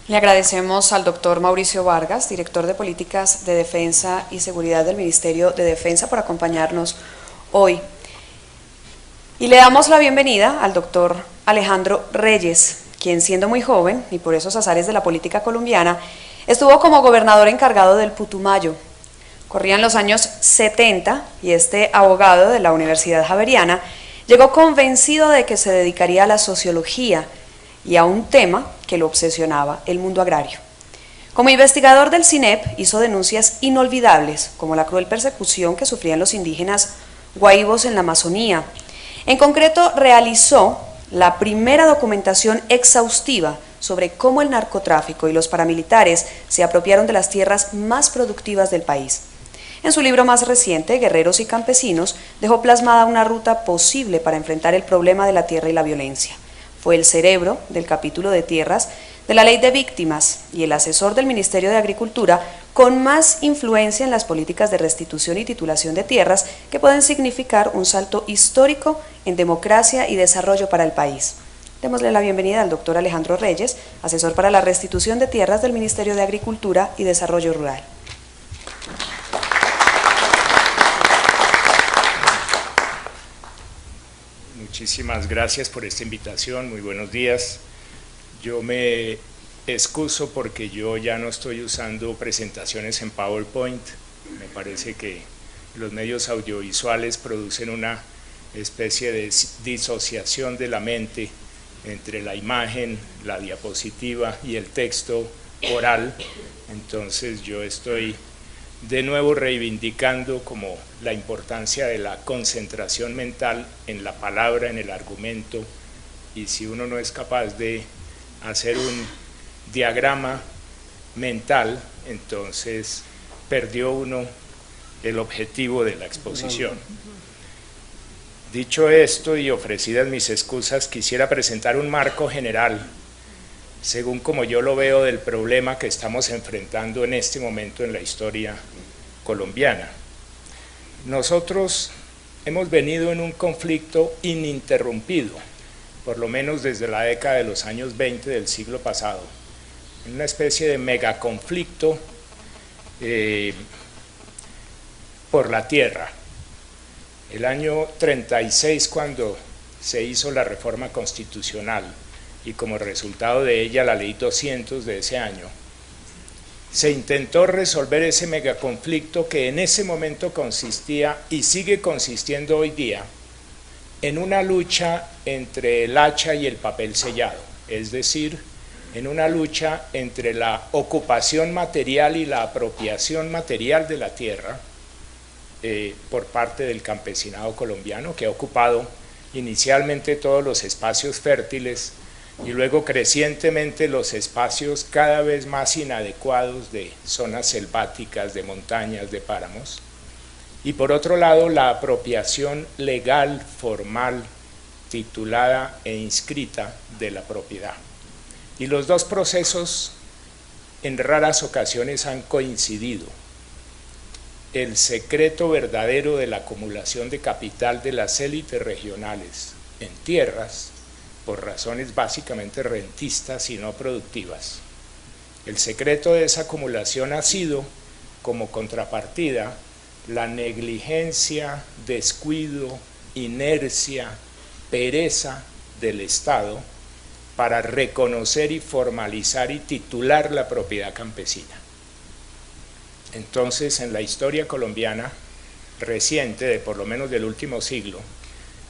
Le agradecemos al doctor Mauricio Vargas, director de Políticas de Defensa y Seguridad del Ministerio de Defensa, por acompañarnos hoy. Y le damos la bienvenida al doctor Alejandro Reyes, quien siendo muy joven, y por esos azares de la política colombiana, estuvo como gobernador encargado del Putumayo. Corrían los años 70 y este abogado de la Universidad Javeriana llegó convencido de que se dedicaría a la sociología y a un tema que lo obsesionaba, el mundo agrario. Como investigador del CINEP hizo denuncias inolvidables, como la cruel persecución que sufrían los indígenas guaivos en la Amazonía. En concreto, realizó la primera documentación exhaustiva sobre cómo el narcotráfico y los paramilitares se apropiaron de las tierras más productivas del país. En su libro más reciente, Guerreros y Campesinos, dejó plasmada una ruta posible para enfrentar el problema de la tierra y la violencia. Fue el cerebro del capítulo de tierras de la Ley de Víctimas y el asesor del Ministerio de Agricultura con más influencia en las políticas de restitución y titulación de tierras que pueden significar un salto histórico en democracia y desarrollo para el país. Démosle la bienvenida al doctor Alejandro Reyes, asesor para la restitución de tierras del Ministerio de Agricultura y Desarrollo Rural. Muchísimas gracias por esta invitación, muy buenos días. Yo me excuso porque yo ya no estoy usando presentaciones en PowerPoint. Me parece que los medios audiovisuales producen una especie de disociación de la mente entre la imagen, la diapositiva y el texto oral. Entonces yo estoy de nuevo reivindicando como la importancia de la concentración mental en la palabra, en el argumento, y si uno no es capaz de hacer un diagrama mental, entonces perdió uno el objetivo de la exposición. Dicho esto y ofrecidas mis excusas, quisiera presentar un marco general según como yo lo veo del problema que estamos enfrentando en este momento en la historia colombiana. Nosotros hemos venido en un conflicto ininterrumpido, por lo menos desde la década de los años 20 del siglo pasado, en una especie de megaconflicto por la tierra. El año 36, cuando se hizo la reforma constitucional, y como resultado de ella la ley 200 de ese año, se intentó resolver ese megaconflicto que en ese momento consistía y sigue consistiendo hoy día en una lucha entre el hacha y el papel sellado, es decir, en una lucha entre la ocupación material y la apropiación material de la tierra por parte del campesinado colombiano, que ha ocupado inicialmente todos los espacios fértiles y luego crecientemente los espacios cada vez más inadecuados de zonas selváticas, de montañas, de páramos. Y por otro lado, la apropiación legal, formal, titulada e inscrita de la propiedad. Y los dos procesos en raras ocasiones han coincidido. El secreto verdadero de la acumulación de capital de las élites regionales en tierras, por razones básicamente rentistas y no productivas. El secreto de esa acumulación ha sido, como contrapartida, la negligencia, descuido, inercia, pereza del Estado para reconocer y formalizar y titular la propiedad campesina. Entonces, en la historia colombiana reciente, de por lo menos del último siglo,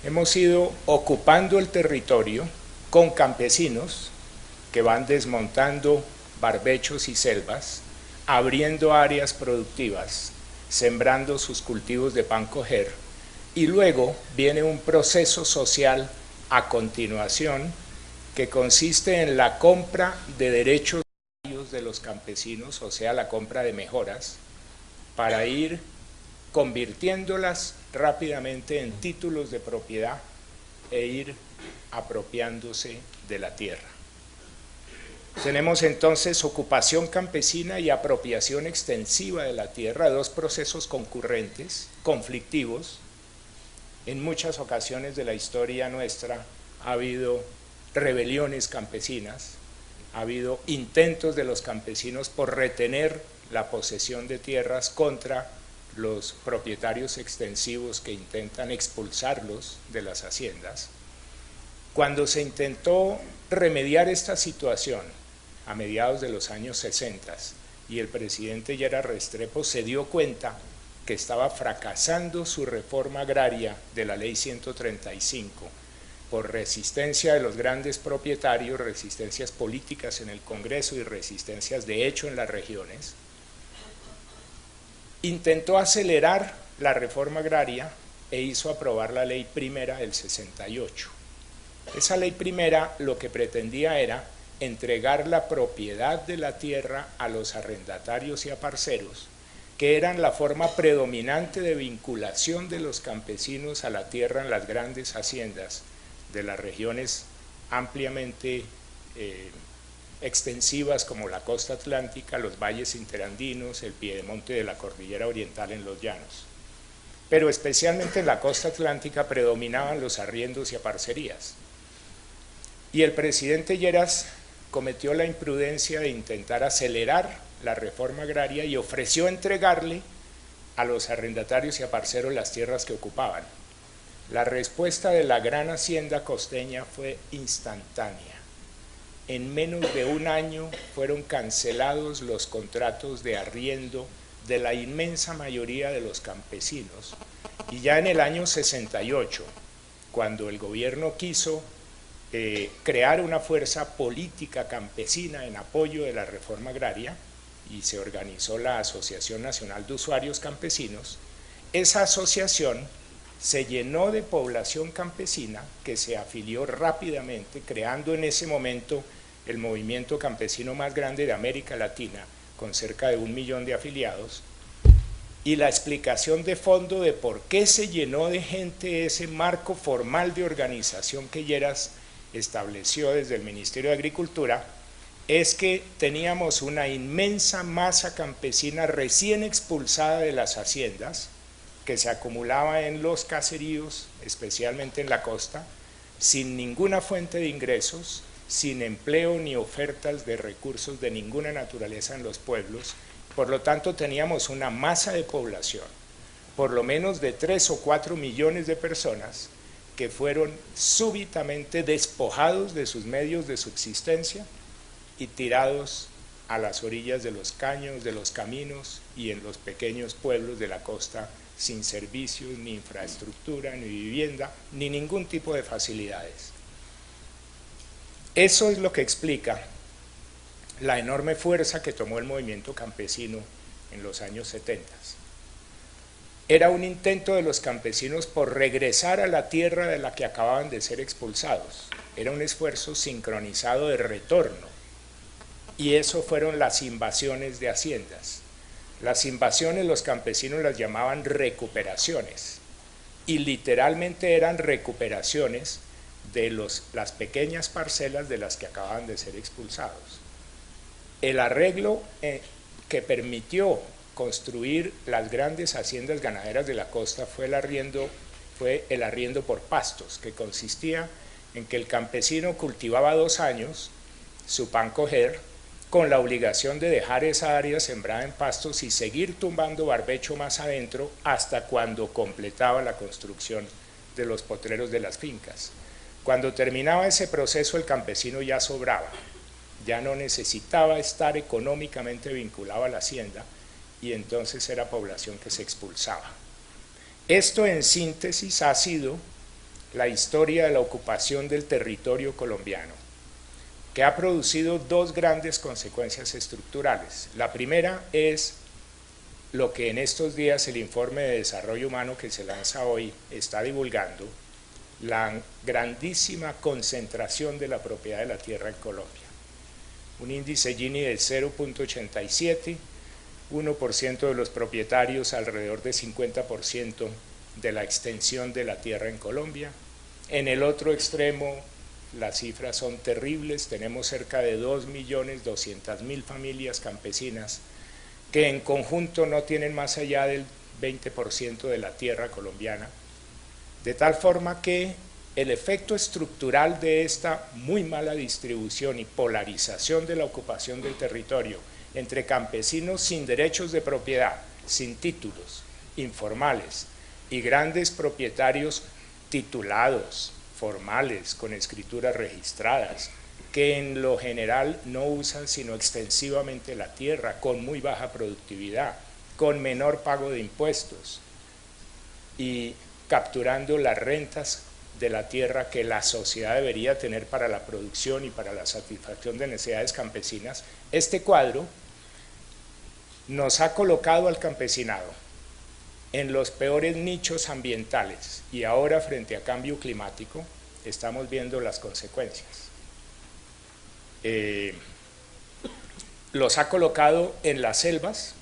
hemos ido ocupando el territorio con campesinos que van desmontando barbechos y selvas, abriendo áreas productivas, sembrando sus cultivos de pan coger, y luego viene un proceso social a continuación que consiste en la compra de derechos de los campesinos, o sea, la compra de mejoras, para ir convirtiéndolas rápidamente en títulos de propiedad e ir apropiándose de la tierra. Tenemos entonces ocupación campesina y apropiación extensiva de la tierra, dos procesos concurrentes, conflictivos. En muchas ocasiones de la historia nuestra ha habido rebeliones campesinas, ha habido intentos de los campesinos por retener la posesión de tierras contra los propietarios extensivos que intentan expulsarlos de las haciendas. Cuando se intentó remediar esta situación a mediados de los años 60 y el presidente Lleras Restrepo se dio cuenta que estaba fracasando su reforma agraria de la ley 135 por resistencia de los grandes propietarios, resistencias políticas en el Congreso y resistencias de hecho en las regiones, intentó acelerar la reforma agraria e hizo aprobar la ley primera del 68. Esa ley primera lo que pretendía era entregar la propiedad de la tierra a los arrendatarios y a parceros, que eran la forma predominante de vinculación de los campesinos a la tierra en las grandes haciendas de las regiones ampliamente extensivas como la costa atlántica, los valles interandinos, el piedemonte de la cordillera oriental en los llanos. Pero especialmente en la costa atlántica predominaban los arriendos y aparcerías. Y el presidente Lleras cometió la imprudencia de intentar acelerar la reforma agraria y ofreció entregarle a los arrendatarios y aparceros las tierras que ocupaban. La respuesta de la gran hacienda costeña fue instantánea. En menos de un año fueron cancelados los contratos de arriendo de la inmensa mayoría de los campesinos. Y ya en el año 68, cuando el gobierno quiso crear una fuerza política campesina en apoyo de la reforma agraria y se organizó la Asociación Nacional de Usuarios Campesinos, esa asociación se llenó de población campesina que se afilió rápidamente, creando en ese momento el movimiento campesino más grande de América Latina, con cerca de 1 millón de afiliados, y la explicación de fondo de por qué se llenó de gente ese marco formal de organización que Lleras estableció desde el Ministerio de Agricultura, es que teníamos una inmensa masa campesina recién expulsada de las haciendas, que se acumulaba en los caseríos, especialmente en la costa, sin ninguna fuente de ingresos, sin empleo ni ofertas de recursos de ninguna naturaleza en los pueblos. Por lo tanto, teníamos una masa de población, por lo menos de 3 o 4 millones de personas, que fueron súbitamente despojados de sus medios de subsistencia y tirados a las orillas de los caños, de los caminos y en los pequeños pueblos de la costa, sin servicios, ni infraestructura, ni vivienda, ni ningún tipo de facilidades. Eso es lo que explica la enorme fuerza que tomó el movimiento campesino en los años 70. Era un intento de los campesinos por regresar a la tierra de la que acababan de ser expulsados. Era un esfuerzo sincronizado de retorno. Y eso fueron las invasiones de haciendas. Las invasiones los campesinos las llamaban recuperaciones. Y literalmente eran recuperaciones de las pequeñas parcelas de las que acababan de ser expulsados. El arreglo que permitió construir las grandes haciendas ganaderas de la costa fue el arriendo por pastos, que consistía en que el campesino cultivaba 2 años su pan coger, con la obligación de dejar esa área sembrada en pastos y seguir tumbando barbecho más adentro hasta cuando completaba la construcción de los potreros de las fincas. Cuando terminaba ese proceso, el campesino ya sobraba, ya no necesitaba estar económicamente vinculado a la hacienda, y entonces era población que se expulsaba. Esto, en síntesis, ha sido la historia de la ocupación del territorio colombiano, que ha producido 2 grandes consecuencias estructurales. La primera es lo que en estos días el informe de desarrollo humano que se lanza hoy está divulgando, la grandísima concentración de la propiedad de la tierra en Colombia. Un índice Gini de 0.87, 1% de los propietarios, alrededor de 50% de la extensión de la tierra en Colombia. En el otro extremo, las cifras son terribles, tenemos cerca de 2.200.000 familias campesinas que en conjunto no tienen más allá del 20% de la tierra colombiana, de tal forma que el efecto estructural de esta muy mala distribución y polarización de la ocupación del territorio entre campesinos sin derechos de propiedad, sin títulos, informales, y grandes propietarios titulados, formales, con escrituras registradas, que en lo general no usan sino extensivamente la tierra, con muy baja productividad, con menor pago de impuestos y capturando las rentas de la tierra que la sociedad debería tener para la producción y para la satisfacción de necesidades campesinas. Este cuadro nos ha colocado al campesinado en los peores nichos ambientales y ahora, frente a cambio climático, estamos viendo las consecuencias. Los ha colocado en las selvas,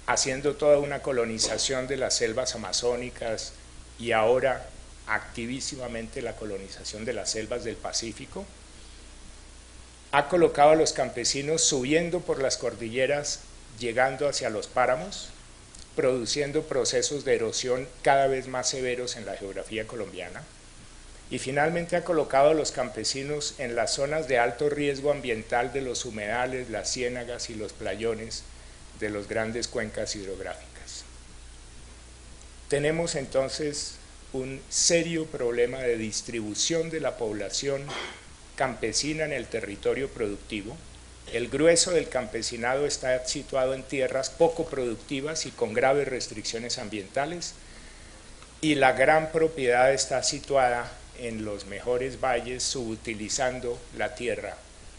haciendo toda una colonización de las selvas amazónicas y ahora activísimamente la colonización de las selvas del Pacífico. Ha colocado a los campesinos subiendo por las cordilleras, llegando hacia los páramos, produciendo procesos de erosión cada vez más severos en la geografía colombiana. Y finalmente ha colocado a los campesinos en las zonas de alto riesgo ambiental de los humedales, las ciénagas y los playones de las grandes cuencas hidrográficas. Tenemos entonces un serio problema de distribución de la población campesina en el territorio productivo. El grueso del campesinado está situado en tierras poco productivas y con graves restricciones ambientales, y la gran propiedad está situada en los mejores valles, subutilizando la tierra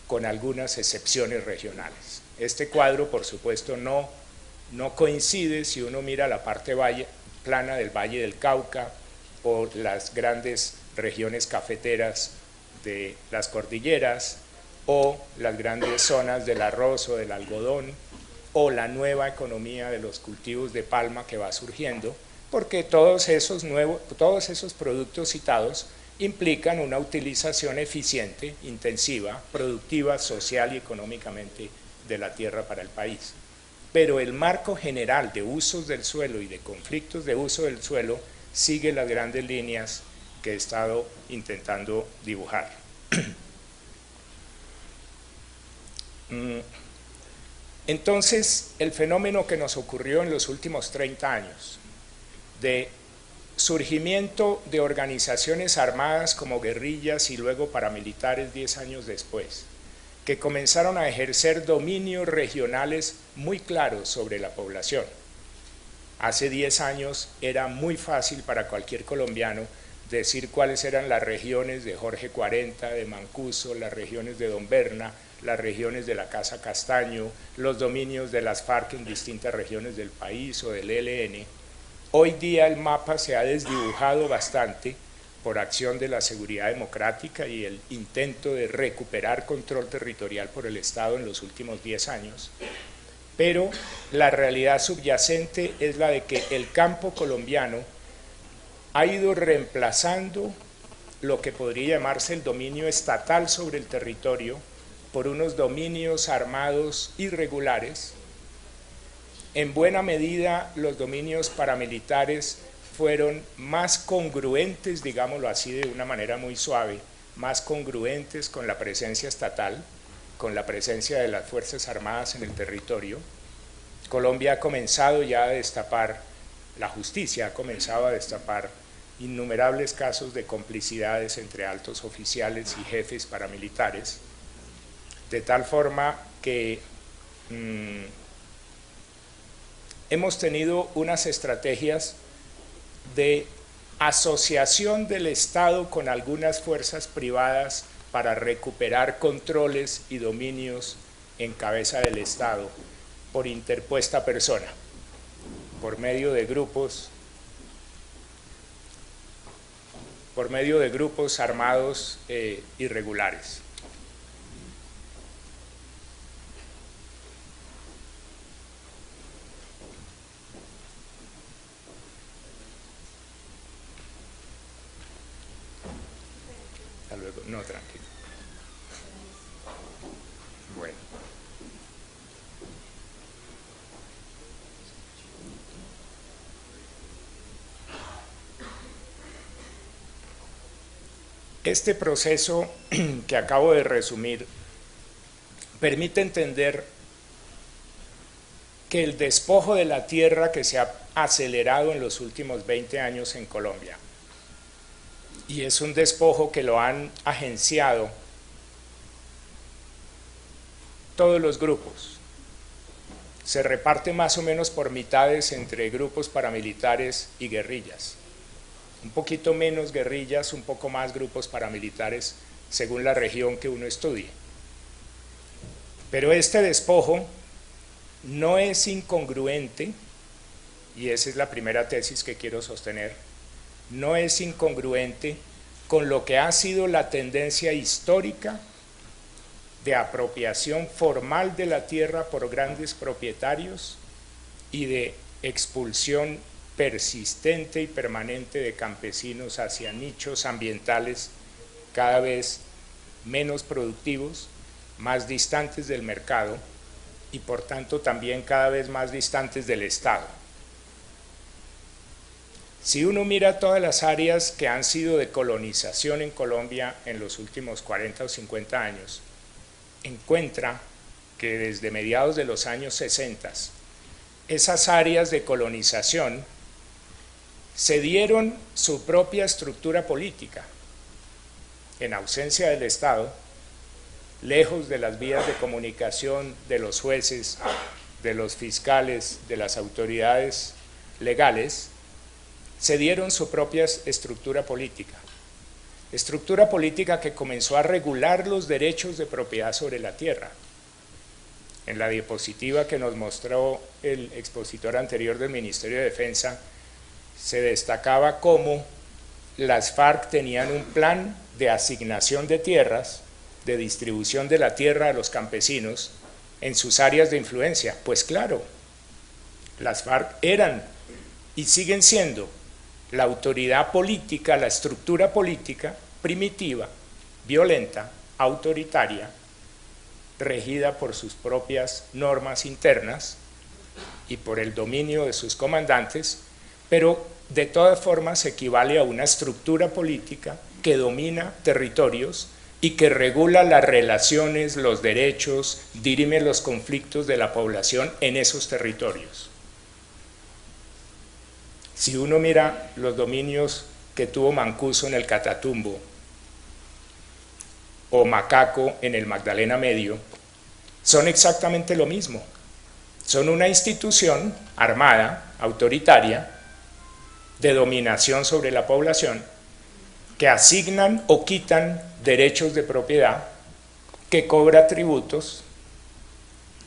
con algunas excepciones regionales. Este cuadro, por supuesto, no coincide si uno mira la parte plana del Valle del Cauca o las grandes regiones cafeteras de las cordilleras, o las grandes zonas del arroz o del algodón, o la nueva economía de los cultivos de palma que va surgiendo, porque todos esos productos citados implican una utilización eficiente, intensiva, productiva, social y económicamente de la tierra para el país. Pero el marco general de usos del suelo y de conflictos de uso del suelo sigue las grandes líneas que he estado intentando dibujar. Entonces, el fenómeno que nos ocurrió en los últimos 30 años, de surgimiento de organizaciones armadas como guerrillas y luego paramilitares 10 años después, que comenzaron a ejercer dominios regionales muy claros sobre la población. Hace 10 años era muy fácil para cualquier colombiano decir cuáles eran las regiones de Jorge 40, de Mancuso, las regiones de Don Berna, las regiones de la Casa Castaño, los dominios de las FARC en distintas regiones del país o del ELN. Hoy día el mapa se ha desdibujado bastante por acción de la seguridad democrática y el intento de recuperar control territorial por el Estado en los últimos 10 años, pero la realidad subyacente es la de que el campo colombiano ha ido reemplazando lo que podría llamarse el dominio estatal sobre el territorio por unos dominios armados irregulares. En buena medida, los dominios paramilitares fueron más congruentes, digámoslo así de una manera muy suave, más congruentes con la presencia estatal, con la presencia de las Fuerzas Armadas en el territorio. Colombia ha comenzado ya a destapar, la justicia ha comenzado a destapar innumerables casos de complicidades entre altos oficiales y jefes paramilitares, de tal forma que hemos tenido unas estrategias de asociación del Estado con algunas fuerzas privadas para recuperar controles y dominios en cabeza del Estado por interpuesta persona, por medio de grupos armados irregulares. Hasta luego. No, tranquilo. Bueno. Este proceso que acabo de resumir permite entender que el despojo de la tierra que se ha acelerado en los últimos 20 años en Colombia, y es un despojo que lo han agenciado todos los grupos, se reparte más o menos por mitades entre grupos paramilitares y guerrillas, un poquito menos guerrillas, un poco más grupos paramilitares según la región que uno estudie. Pero este despojo no es incongruente, y esa es la primera tesis que quiero sostener, no es incongruente con lo que ha sido la tendencia histórica de apropiación formal de la tierra por grandes propietarios y de expulsión persistente y permanente de campesinos hacia nichos ambientales cada vez menos productivos, más distantes del mercado y por tanto también cada vez más distantes del Estado. Si uno mira todas las áreas que han sido de colonización en Colombia en los últimos 40 o 50 años, encuentra que desde mediados de los años 60, esas áreas de colonización se dieron su propia estructura política, en ausencia del Estado, lejos de las vías de comunicación de los jueces, de los fiscales, de las autoridades legales, se dieron su propia estructura política que comenzó a regular los derechos de propiedad sobre la tierra. En la diapositiva que nos mostró el expositor anterior del Ministerio de Defensa, se destacaba cómo las FARC tenían un plan de asignación de tierras, de distribución de la tierra a los campesinos en sus áreas de influencia. Pues claro, las FARC eran y siguen siendo la autoridad política, la estructura política primitiva, violenta, autoritaria, regida por sus propias normas internas y por el dominio de sus comandantes, pero de todas formas equivale a una estructura política que domina territorios y que regula las relaciones, los derechos, dirime los conflictos de la población en esos territorios. Si uno mira los dominios que tuvo Mancuso en el Catatumbo o Macaco en el Magdalena Medio, son exactamente lo mismo. Son una institución armada, autoritaria, de dominación sobre la población, que asignan o quitan derechos de propiedad, que cobra tributos,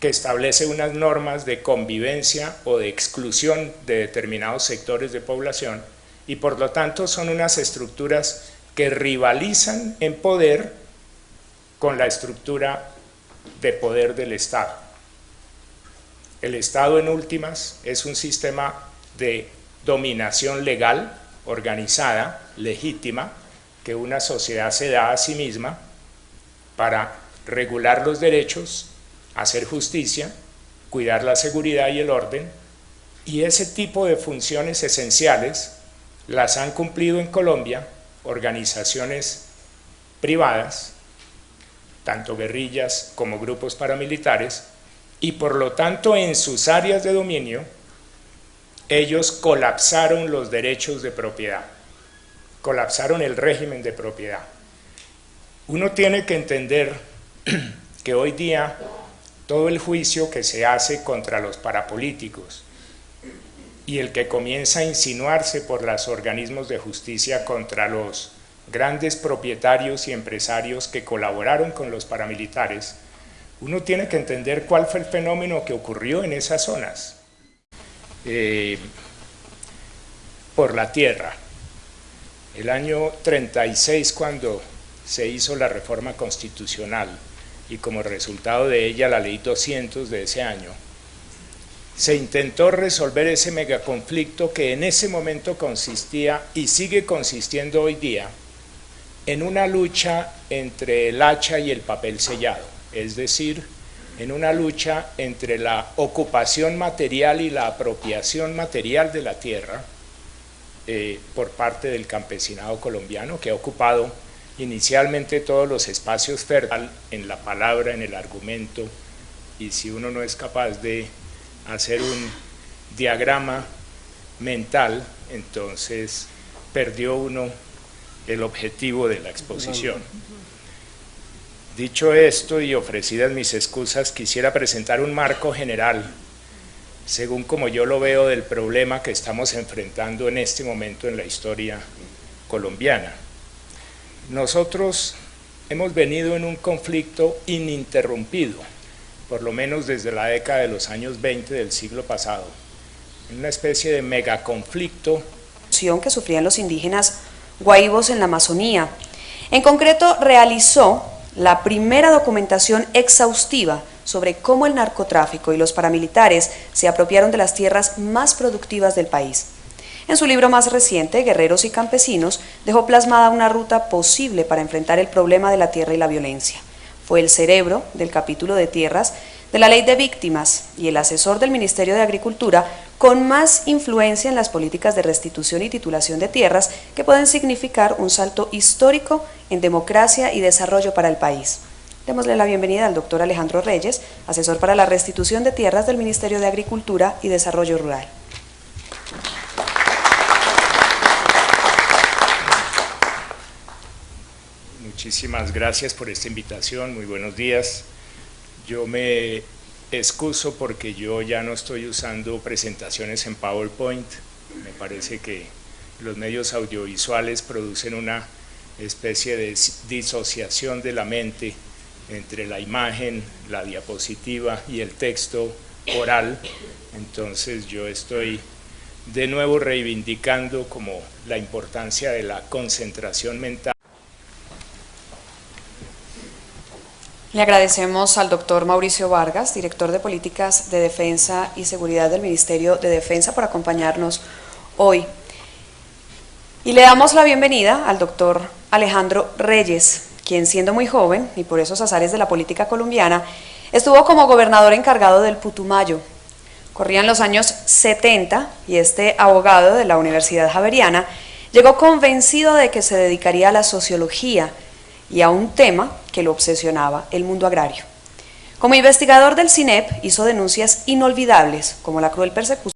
que establece unas normas de convivencia o de exclusión de determinados sectores de población y por lo tanto son unas estructuras que rivalizan en poder con la estructura de poder del Estado. El Estado en últimas es un sistema de dominación legal, organizada, legítima, que una sociedad se da a sí misma para regular los derechos, hacer justicia, cuidar la seguridad y el orden, y ese tipo de funciones esenciales las han cumplido en Colombia organizaciones privadas, tanto guerrillas como grupos paramilitares, y por lo tanto en sus áreas de dominio ellos colapsaron los derechos de propiedad, colapsaron el régimen de propiedad. Uno tiene que entender que hoy día todo el juicio que se hace contra los parapolíticos y el que comienza a insinuarse por los organismos de justicia contra los grandes propietarios y empresarios que colaboraron con los paramilitares, uno tiene que entender cuál fue el fenómeno que ocurrió en esas zonas. Por la tierra. El año 36, cuando se hizo la reforma constitucional y como resultado de ella la ley 200 de ese año, se intentó resolver ese megaconflicto que en ese momento consistía y sigue consistiendo hoy día en una lucha entre el hacha y el papel sellado, es decir, en una lucha entre la ocupación material y la apropiación material de la tierra por parte del campesinado colombiano, que ha ocupado inicialmente todos los espacios fértiles en la palabra, en el argumento, y si uno no es capaz de hacer un diagrama mental, entonces perdió uno el objetivo de la exposición. Dicho esto y ofrecidas mis excusas, quisiera presentar un marco general, según como yo lo veo, del problema que estamos enfrentando en este momento en la historia colombiana. Nosotros hemos venido en un conflicto ininterrumpido, por lo menos desde la década de los años 20 del siglo pasado, en una especie de megaconflicto que sufrían los indígenas guaíbos en la Amazonía. En concreto, realizó la primera documentación exhaustiva sobre cómo el narcotráfico y los paramilitares se apropiaron de las tierras más productivas del país. En su libro más reciente, Guerreros y Campesinos, dejó plasmada una ruta posible para enfrentar el problema de la tierra y la violencia. Fue el cerebro del capítulo de tierras de la Ley de Víctimas y el asesor del Ministerio de Agricultura con más influencia en las políticas de restitución y titulación de tierras que pueden significar un salto histórico en democracia y desarrollo para el país. Démosle la bienvenida al doctor Alejandro Reyes, asesor para la restitución de tierras del Ministerio de Agricultura y Desarrollo Rural. Muchísimas gracias por esta invitación, muy buenos días. Yo me excuso porque yo ya no estoy usando presentaciones en PowerPoint. Me parece que los medios audiovisuales producen una especie de disociación de la mente entre la imagen, la diapositiva y el texto oral. Entonces yo estoy de nuevo reivindicando como la importancia de la concentración mental. Le agradecemos al doctor Mauricio Vargas, director de Políticas de Defensa y Seguridad del Ministerio de Defensa, por acompañarnos hoy. Y le damos la bienvenida al doctor Alejandro Reyes, quien siendo muy joven, y por esos azares de la política colombiana, estuvo como gobernador encargado del Putumayo. Corrían los años 70 y este abogado de la Universidad Javeriana llegó convencido de que se dedicaría a la sociología y a un tema que lo obsesionaba, el mundo agrario. Como investigador del CINEP hizo denuncias inolvidables como la cruel persecución